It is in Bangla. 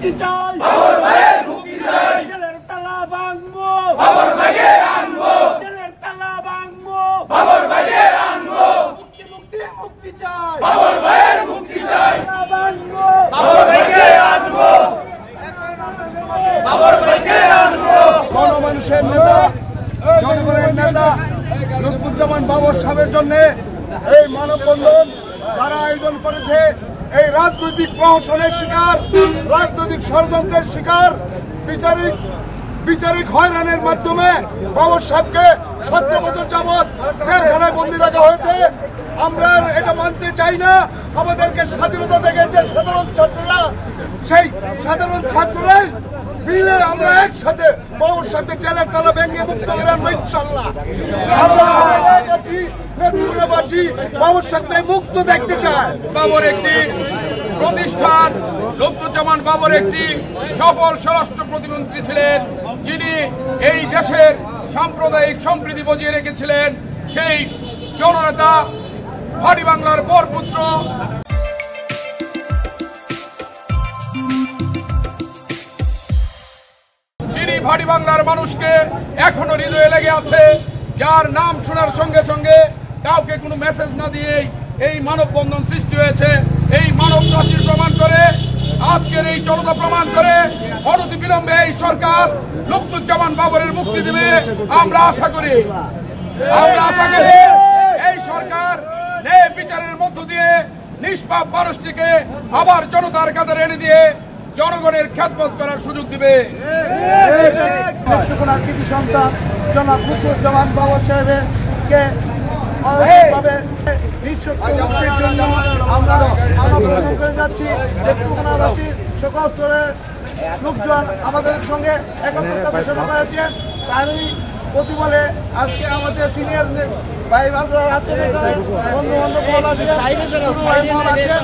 মুক্তি চাই, বাবর ভাইয়ের মুক্তি চাই, জেলের তালা ভাঙবো, বাবর ভাইকে আনবো, জেলের তালা ভাঙবো, বাবর ভাইকে আনবো, মুক্তি মুক্তি মুক্তি চাই, বাবর ভাইয়ের মুক্তি চাই, তালা ভাঙবো, বাবর ভাইকে আনবো, বাবর ভাইকে আনবো। গণমানুষের নেতা, জনগণের নেতা লুৎফুজ্জামান বাবর সাহেবের জন্য এই মানববন্ধন যারা আয়োজন করেছে, এই রাজনৈতিক প্রহসনের শিকার, রাজনৈতিক ষড়যন্ত্রের শিকার, বিচারিক হয়রানির মাধ্যমে বাবর সাহেবকে 17 বছর যাবৎ জেলখানায় বন্দী রাখা হয়েছে। আমরা এটা মানতে চাই না। আমাদেরকে স্বাধীনতা দেখেছে সাধারণ ছাত্ররা, সেই সাধারণ ছাত্ররাই মিলে আমরা একসাথে বাবর সাহেবকে জেলের তালা ভেঙে মুক্ত করে আনবো ইনশাল্লাহ। আমরা নেত্রকোনাবাসী বাবর সাহেবকে মুক্ত দেখতে চায়। বাবর একটি প্রতিষ্ঠান, লুৎফুজ্জামান বাবর একটি সফল স্বরাষ্ট্র প্রতিমন্ত্রী ছিলেন, যিনি এই দেশের সাম্প্রদায়িক সম্প্রীতি বজিয়ে রেখেছিলেন। সেই জননেতা, ভাটি বাংলার বরপুত্র, যিনি ভাটি বাংলার মানুষকে এখনো হৃদয়ে লেগে আছে, যার নাম শোনার সঙ্গে সঙ্গে কাউকে কোনো মেসেজ না দিয়েই এই মানববন্ধন সৃষ্টি হয়েছে। এই মানব প্রাচীর প্রমাণ করে, আজকের এই জনতা প্রমাণ করে, অনতিবিলম্বে এই সরকার লুৎফুজ্জামান বাবরের মুক্তি দেবে। আমরা আশা করি এই সরকার ন্যায় বিচারের মধ্য দিয়ে নিষ্পাপ মানুষটিকে আবার জনতার কাঁধে এনে দিয়ে জনগণের খেদমত করার সুযোগ দিবে। নেত্রকোনার কৃতি সন্তান জনাব লুৎফুজ্জামান বাবর সাহেবকে মুক্তির জন্য আমরা আন্দোলন করে যাচ্ছি। নেত্রকোনাবাসীর সকল স্তরের লোকজন আমাদের সঙ্গে একত্রতা ঘোষণা করেছেন। তারই প্রতি বলে আজকে আমাদের সিনিয়র ভাই বান্ধব আছেন, বন্ধু বান্ধব আছেন।